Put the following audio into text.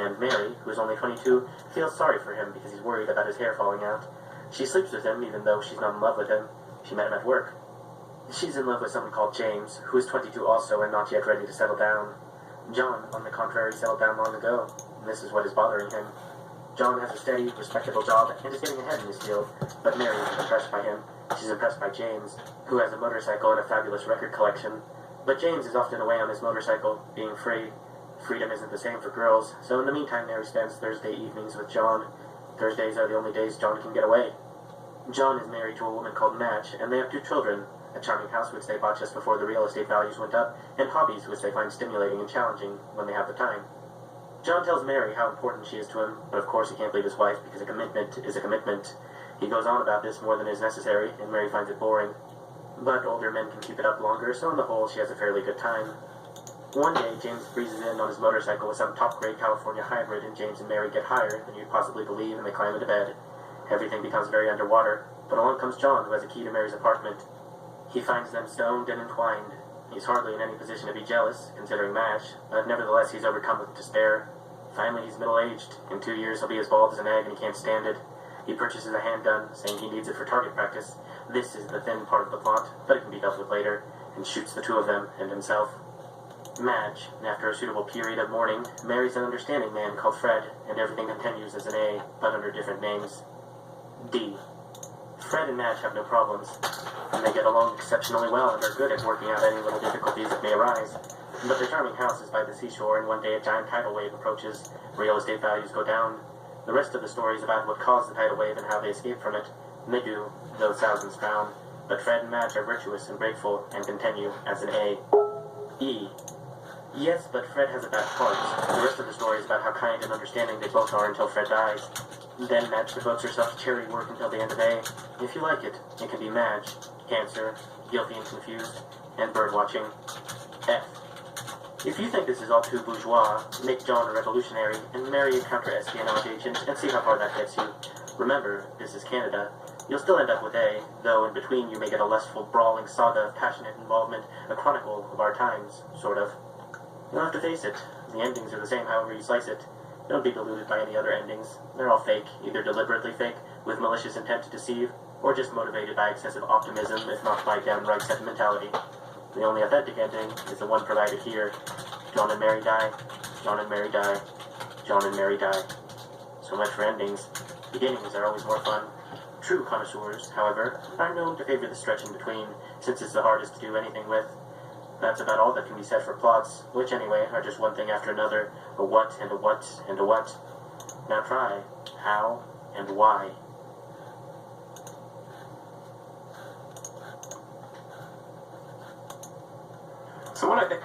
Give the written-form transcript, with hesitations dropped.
and Mary, who is only 22, feels sorry for him because he's worried about his hair falling out. She sleeps with him even though she's not in love with him. She met him at work. She's in love with someone called James, who is 22 also and not yet ready to settle down. John, on the contrary, settled down long ago, and this is what is bothering him. John has a steady, respectable job and is getting ahead in his field, but Mary isn't impressed by him. She's impressed by James, who has a motorcycle and a fabulous record collection. But James is often away on his motorcycle, being free. Freedom isn't the same for girls, so in the meantime Mary spends Thursday evenings with John. Thursdays are the only days John can get away. John is married to a woman called Madge, and they have 2 children, a charming house which they bought just before the real estate values went up, and hobbies which they find stimulating and challenging when they have the time. John tells Mary how important she is to him, but of course he can't leave his wife because a commitment is a commitment. He goes on about this more than is necessary, and Mary finds it boring. But older men can keep it up longer, so on the whole she has a fairly good time. One day, James breezes in on his motorcycle with some top-grade California hybrid, and James and Mary get higher than you'd possibly believe, and they climb into bed. Everything becomes very underwater, but along comes John, who has a key to Mary's apartment. He finds them stoned and entwined. He's hardly in any position to be jealous, considering Madge, but nevertheless he's overcome with despair. Finally, he's middle-aged. In 2 years he'll be as bald as an egg, and he can't stand it. He purchases a handgun, saying he needs it for target practice. This is the thin part of the plot, but it can be dealt with later, and shoots the 2 of them and himself. Madge, after a suitable period of mourning, marries an understanding man called Fred, and everything continues as an A, but under different names. D. Fred and Madge have no problems, and they get along exceptionally well and are good at working out any little difficulties that may arise. But their charming house is by the seashore, and one day a giant tidal wave approaches. Real estate values go down. The rest of the story is about what caused the tidal wave and how they escaped from it. And they do, though thousands drown. But Fred and Madge are virtuous and grateful, and continue as an A. E. Yes, but Fred has a bad heart. The rest of the story is about how kind and understanding they both are until Fred dies. Then Madge devotes herself to charity work until the end of A. If you like it, it can be Madge, Cancer, Guilty and Confused, and Birdwatching. F. If you think this is all too bourgeois, make John a revolutionary and marry a counter-espionage agent and see how far that gets you. Remember, this is Canada. You'll still end up with A, though in between you may get a lustful, brawling saga of passionate involvement, a chronicle of our times, sort of. You'll have to face it. The endings are the same however you slice it. Don't be deluded by any other endings. They're all fake, either deliberately fake, with malicious intent to deceive, or just motivated by excessive optimism, if not by downright sentimentality. The only authentic ending is the one provided here. John and Mary die. John and Mary die. John and Mary die. So much for endings. Beginnings are always more fun. True connoisseurs, however, are known to favor the stretch in between, since it's the hardest to do anything with. That's about all that can be said for plots, which anyway are just one thing after another, a what and a what and a what. Now try how and why. So what I think...